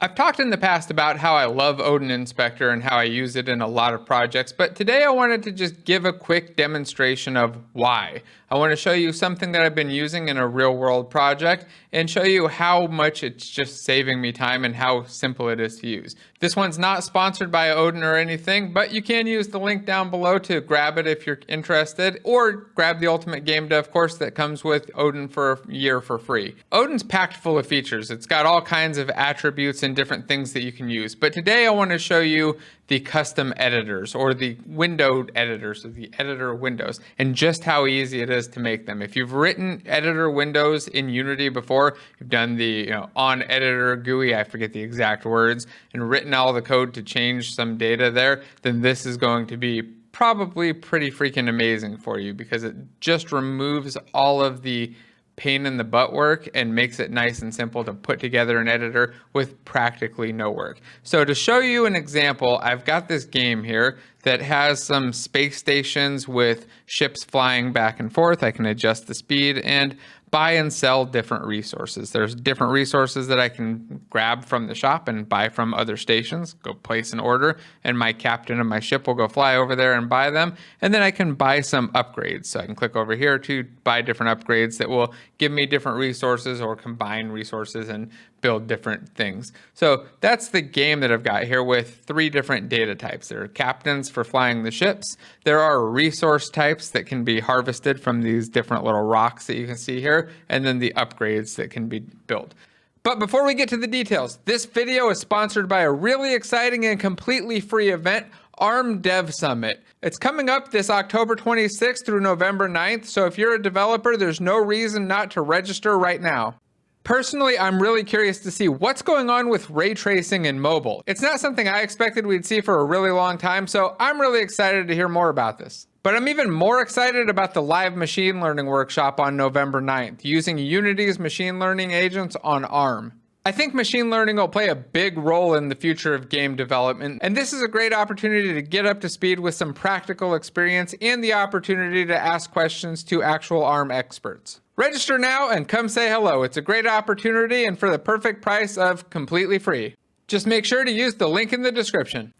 I've talked in the past about how I love Odin Inspector and how I use it in a lot of projects, but today I wanted to just give a quick demonstration of why. I want to show you something that I've been using in a real world project and show you how much it's just saving me time and how simple it is to use. This one's not sponsored by Odin or anything, but you can use the link down below to grab it if you're interested, or grab the Ultimate GameDev course that comes with Odin for a year for free. Odin's packed full of features. It's got all kinds of attributes and different things that you can use. But today I want to show you the custom editors or the window editors or the editor windows and just how easy it is to make them. If you've written editor windows in Unity before, you've done the on editor GUI, I forget the exact words, and written all the code to change some data there, then this is going to be probably pretty freaking amazing for you because it just removes all of the pain in the butt work and makes it nice and simple to put together an editor with practically no work. So to show you an example, I've got this game here that has some space stations with ships flying back and forth. I can adjust the speed and buy and sell different resources. There's different resources that I can grab from the shop and buy from other stations, go place an order, and my captain of my ship will go fly over there and buy them. And then I can buy some upgrades. So I can click over here to buy different upgrades that will give me different resources or combine resources and build different things. So that's the game that I've got here with 3 different data types. There are captains for flying the ships. There are resource types that can be harvested from these different little rocks that you can see here, and then the upgrades that can be built. But before we get to the details, this video is sponsored by a really exciting and completely free event, ARM DevSummit. It's coming up this October 26th through November 9th, so if you're a developer, there's no reason not to register right now. Personally, I'm really curious to see what's going on with ray tracing in mobile. It's not something I expected we'd see for a really long time, so I'm really excited to hear more about this. But I'm even more excited about the live machine learning workshop on November 9th, using Unity's machine learning agents on ARM. I think machine learning will play a big role in the future of game development, and this is a great opportunity to get up to speed with some practical experience and the opportunity to ask questions to actual ARM experts. Register now and come say hello. It's a great opportunity and for the perfect price of completely free. Just make sure to use the link in the description.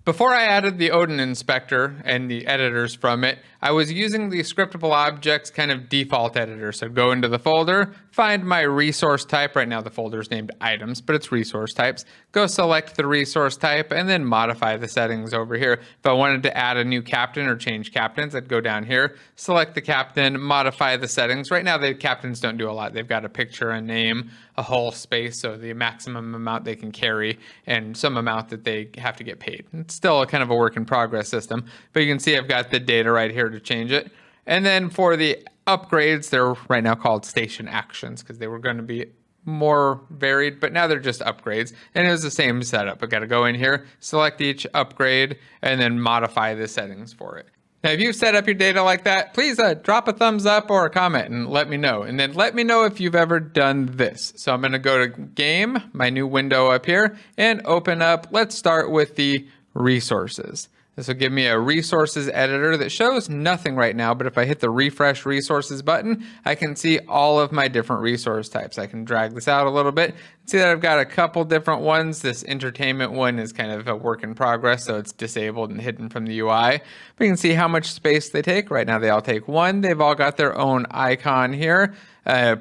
Before I added the Odin Inspector and the editors from it, I was using the ScriptableObjects kind of default editor. So go into the folder, find my resource type. Right now the folder is named items, but it's resource types. Go select the resource type and then modify the settings over here. If I wanted to add a new captain or change captains, I'd go down here, select the captain, modify the settings. Right now the captains don't do a lot. They've got a picture, a name, a whole space, so the maximum amount they can carry and some amount that they have to get paid. It's still a kind of a work in progress system, but you can see I've got the data right here to change it. And then for the upgrades, they're right now called station actions because they were going to be more varied, but now they're just upgrades. And it was the same setup. I got to go in here, select each upgrade, and then modify the settings for it. Now, if you've set up your data like that, please drop a thumbs up or a comment and let me know. And then let me know if you've ever done this. So I'm going to go to Game, my new window up here, and open up, let's start with the resources. This will give me a resources editor that shows nothing right now, but if I hit the refresh resources button, I can see all of my different resource types. I can drag this out a little bit. See that I've got a couple different ones. This entertainment one is kind of a work in progress, so it's disabled and hidden from the UI. But you can see how much space they take. Right now they all take 1. They've all got their own icon here.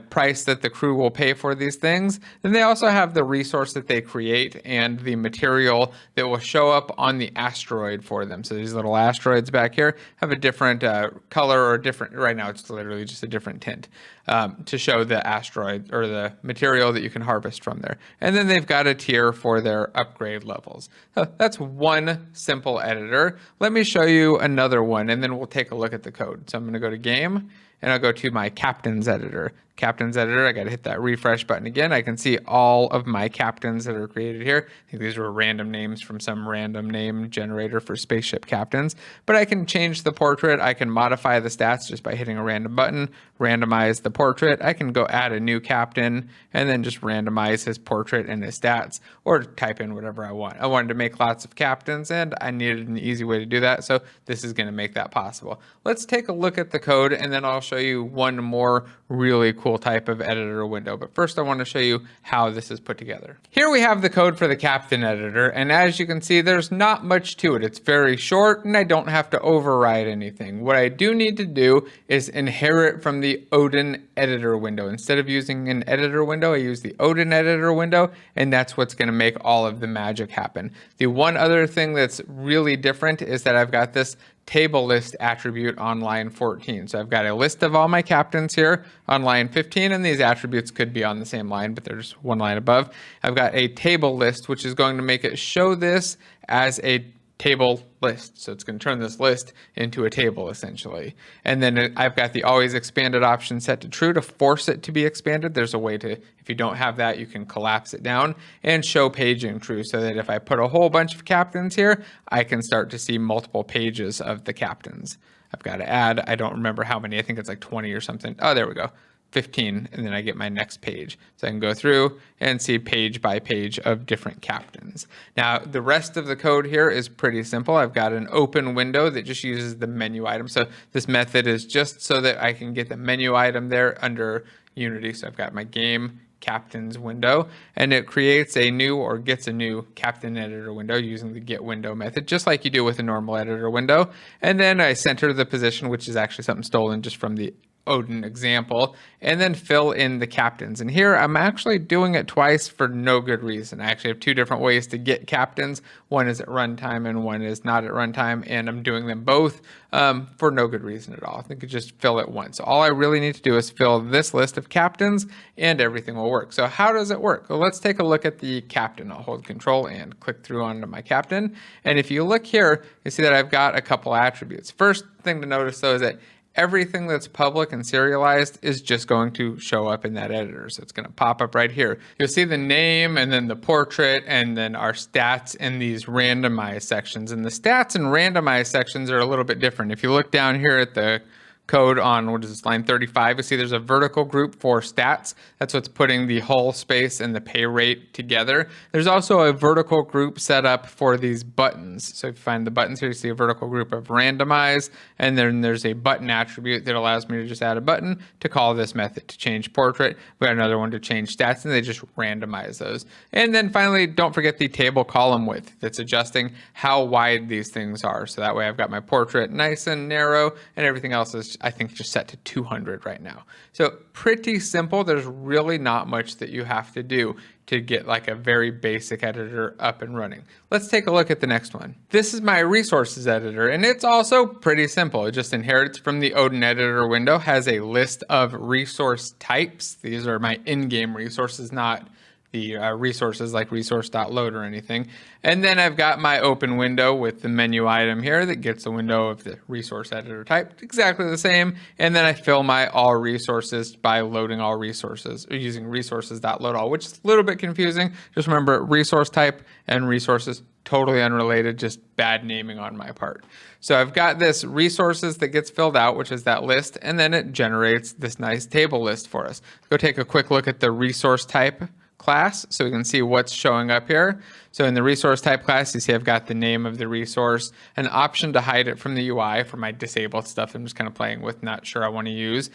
Price that the crew will pay for these things. Then they also have the resource that they create and the material that will show up on the asteroid for them. So these little asteroids back here have a different color or different, right now it's literally just a different tint to show the asteroid or the material that you can harvest from there. And then they've got a tier for their upgrade levels. So that's one simple editor. Let me show you another one and then we'll take a look at the code. So I'm going to go to Game and I'll go to my captains editor. Captains editor, I got to hit that refresh button again. I can see all of my captains that are created here. I think these were random names from some random name generator for spaceship captains. But I can change the portrait. I can modify the stats just by hitting a random button, randomize the portrait. I can go add a new captain and then just randomize his portrait and his stats or type in whatever I want. I wanted to make lots of captains and I needed an easy way to do that. So this is going to make that possible. Let's take a look at the code and then I'll show you one more really cool cool type of editor window. But first I want to show you how this is put together. Here we have the code for the Captain editor, and as you can see, there's not much to it. It's very short, and I don't have to override anything. What I do need to do is inherit from the OdinEditorWindow. Instead of using an editor window, I use the OdinEditorWindow, and that's what's going to make all of the magic happen. The one other thing that's really different is that I've got this table list attribute on line 14. So I've got a list of all my captains here on line 15, and these attributes could be on the same line, but they're just one line above. I've got a table list, which is going to make it show this as a table list. So it's going to turn this list into a table essentially. And then I've got the always expanded option set to true to force it to be expanded. There's a way to, if you don't have that, you can collapse it down, and show paging true, so that if I put a whole bunch of captains here, I can start to see multiple pages of the captains. I've got to add, I don't remember how many, I think it's like 20 or something. Oh, there we go. 15, and then I get my next page. So I can go through and see page by page of different captains. Now, the rest of the code here is pretty simple. I've got an open window that just uses the menu item. So this method is just so that I can get the menu item there under Unity. So I've got my game captains window, and it creates a new or gets a new captain editor window using the get window method, just like you do with a normal editor window. And then I center the position, which is actually something stolen just from the Odin example, and then fill in the captains. And here I'm actually doing it twice for no good reason. I actually have two different ways to get captains. One is at runtime and one is not at runtime, and I'm doing them both for no good reason at all. I think you just fill it once. So all I really need to do is fill this list of captains and everything will work. So how does it work? Well, let's take a look at the captain. I'll hold control and click through onto my captain. And if you look here, you see that I've got a couple attributes. First thing to notice though is that everything that's public and serialized is just going to show up in that editor. So it's going to pop up right here. You'll see the name and then the portrait and then our stats in these randomized sections. And the stats and randomized sections are a little bit different. If you look down here at the code on, what is this, line 35, you see there's a vertical group for stats. That's what's putting the hull space and the pay rate together. There's also a vertical group set up for these buttons. So if you find the buttons here, you see a vertical group of randomize, and then there's a button attribute that allows me to just add a button to call this method to change portrait. We got another one to change stats, and they just randomize those. And then finally, don't forget the table column width that's adjusting how wide these things are. So that way I've got my portrait nice and narrow, and everything else is, I think, just set to 200 right now. So pretty simple. There's really not much that you have to do to get like a very basic editor up and running. Let's take a look at the next one. This is my resources editor, and it's also pretty simple. It just inherits from the Odin editor window, has a list of resource types. These are my in-game resources, not the resources like resource.load or anything. And then I've got my open window with the menu item here that gets the window of the resource editor type, exactly the same. And then I fill my all resources by loading all resources, or using resources.loadAll, which is a little bit confusing. Just remember, resource type and resources, totally unrelated, just bad naming on my part. So I've got this resources that gets filled out, which is that list, and then it generates this nice table list for us. Go take a quick look at the resource type class so we can see what's showing up here. So in the resource type class, you see I've got the name of the resource, an option to hide it from the UI for my disabled stuff I'm just kind of playing with, not sure I want to use,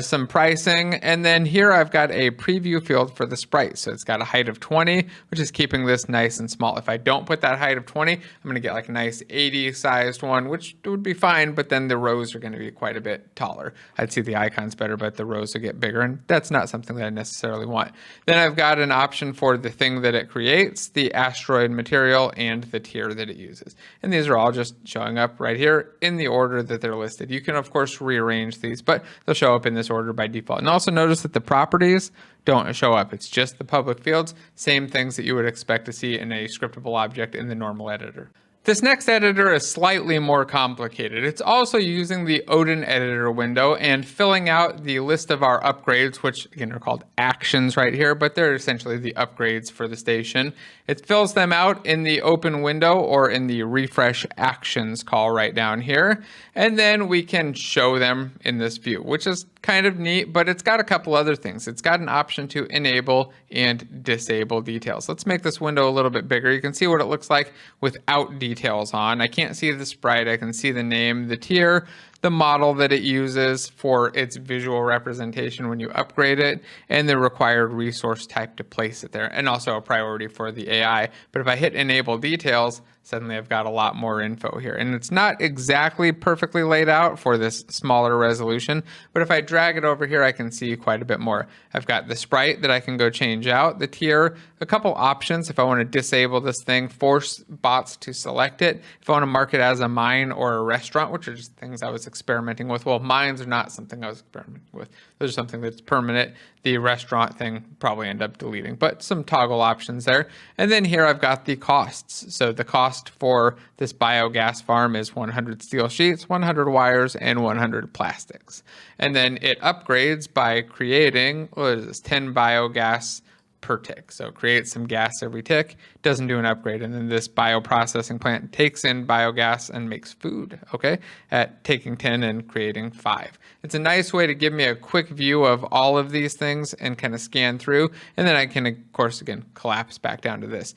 some pricing, and then here I've got a preview field for the sprite. So it's got a height of 20, which is keeping this nice and small. If I don't put that height of 20, I'm going to get like a nice 80 sized one, which would be fine, but then the rows are going to be quite a bit taller. I'd see the icons better, but the rows will get bigger, and that's not something that I necessarily want. Then I've got an option for the thing that it creates, the asteroid material, and the tier that it uses. And these are all just showing up right here in the order that they're listed. You can, of course, rearrange these, but they'll show up in this order by default. And also notice that the properties don't show up. It's just the public fields, same things that you would expect to see in a scriptable object in the normal editor. This next editor is slightly more complicated. It's also using the Odin editor window and filling out the list of our upgrades, which again are called actions right here, but they're essentially the upgrades for the station. It fills them out in the open window or in the refresh actions call right down here. And then we can show them in this view, which is kind of neat, but it's got a couple other things. It's got an option to enable and disable details. Let's make this window a little bit bigger. You can see what it looks like without details on. I can't see the sprite. I can see the name, the tier. the model that it uses for its visual representation when you upgrade it, and the required resource type to place it there, and also a priority for the AI. But if I hit enable details, suddenly I've got a lot more info here. And it's not exactly perfectly laid out for this smaller resolution, but if I drag it over here, I can see quite a bit more. I've got the sprite that I can go change out, the tier, a couple options if I want to disable this thing, force bots to select it. If I want to mark it as a mine or a restaurant, which are just things I was experimenting with. Well, mines are not something I was experimenting with. Those are something that's permanent. The restaurant thing probably end up deleting, but some toggle options there. And then here I've got the costs. So the cost for this biogas farm is 100 steel sheets, 100 wires, and 100 plastics. And then it upgrades by creating, what is this, 10 biogas per tick. So it creates some gas every tick, doesn't do an upgrade. And then this bioprocessing plant takes in biogas and makes food, okay, at taking 10 and creating 5. It's a nice way to give me a quick view of all of these things and kind of scan through. And then I can, of course, again, collapse back down to this.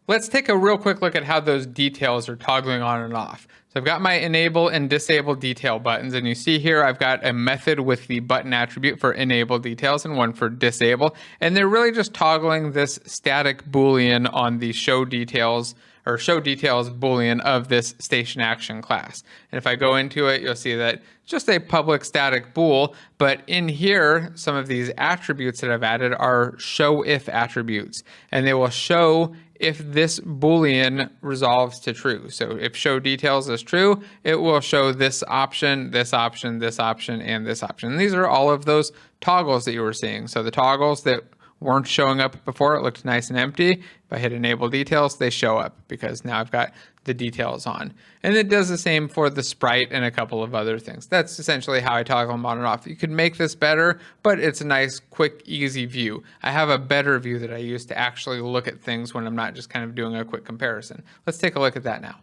Let's take a real quick look at how those details are toggling on and off. So I've got my enable and disable detail buttons, and you see here I've got a method with the button attribute for enable details and one for disable, and they're really just toggling this static boolean on the show details or show details boolean of this station action class. And if I go into it, you'll see that it's just a public static bool, but in here, some of these attributes that I've added are show if attributes, and they will show if this boolean resolves to true. So if show details is true, it will show this option, this option, this option, and this option. And these are all of those toggles that you were seeing. So the toggles that weren't showing up before, it looked nice and empty. If I hit enable details, they show up because now I've got the details on. And it does the same for the sprite and a couple of other things. That's essentially how I toggle them on and off. You could make this better, but it's a nice, quick, easy view. I have a better view that I use to actually look at things when I'm not just kind of doing a quick comparison. Let's take a look at that now.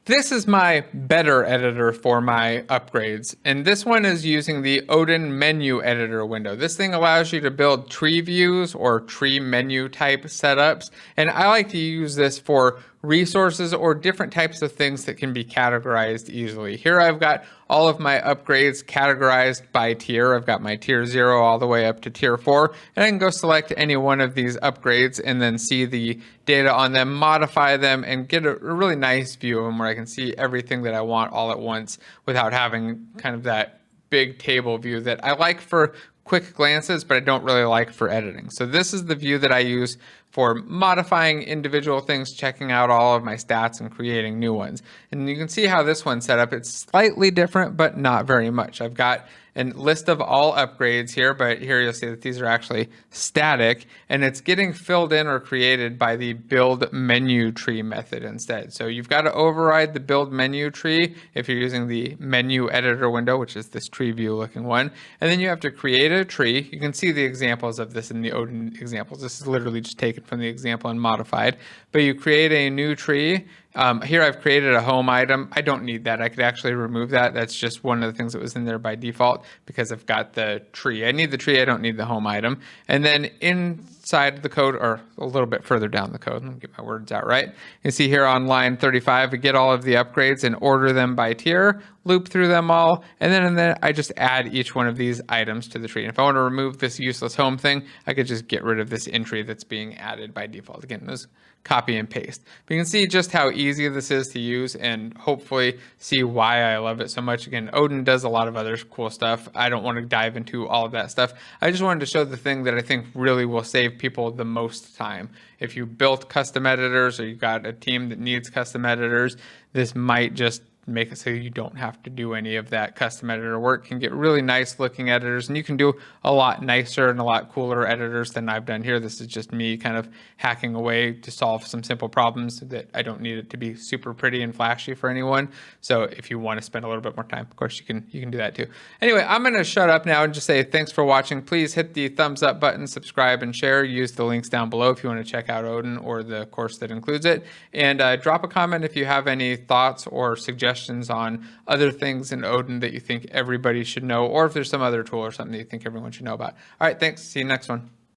This is my better editor for my upgrades, and this one is using the Odin menu editor window. This thing allows you to build tree views or tree menu type setups, and I like to use this for resources or different types of things that can be categorized easily. Here I've got all of my upgrades categorized by tier. I've got my tier 0 all the way up to tier 4, and I can go select any one of these upgrades and then see the data on them, modify them, and get a really nice view of them where I can see everything that I want all at once without having kind of that big table view that I like for quick glances, but I don't really like for editing. So this is the view that I use for modifying individual things, checking out all of my stats and creating new ones. And you can see how this one's set up. It's slightly different, but not very much. I've got a list of all upgrades here, but here you'll see that these are actually static, and it's getting filled in or created by the build menu tree method instead. So you've got to override the build menu tree if you're using the menu editor window, which is this tree view looking one. And then you have to create a tree. You can see the examples of this in the Odin examples. This is literally just taken from the example and modified, but you create a new tree. Here I've created a home item. I don't need that. I could actually remove that. That's just one of the things that was in there by default because I've got the tree. I need the tree. I don't need the home item. And then inside the code, or a little bit further down the code, let me get my words out right. You see here on line 35, we get all of the upgrades and order them by tier, loop through them all, and then I just add each one of these items to the tree. And if I want to remove this useless home thing, I could just get rid of this entry that's being added by default. Again, this copy and paste. But you can see just how easy this is to use and hopefully see why I love it so much. Again, Odin does a lot of other cool stuff. I don't want to dive into all of that stuff. I just wanted to show the thing that I think really will save people the most time. If you built custom editors or you've got a team that needs custom editors, this might just make it so you don't have to do any of that custom editor work. Can get really nice looking editors, and you can do a lot nicer and a lot cooler editors than I've done here. This is just me kind of hacking away to solve some simple problems that I don't need it to be super pretty and flashy for anyone. So if you want to spend a little bit more time, of course you can do that too. Anyway, I'm going to shut up now and just say thanks for watching. Please hit the thumbs up button, subscribe, and share. Use the links down below if you want to check out Odin or the course that includes it. And drop a comment if you have any thoughts or suggestions on other things in Odin that you think everybody should know, or if there's some other tool or something that you think everyone should know about. All right, thanks. See you next one.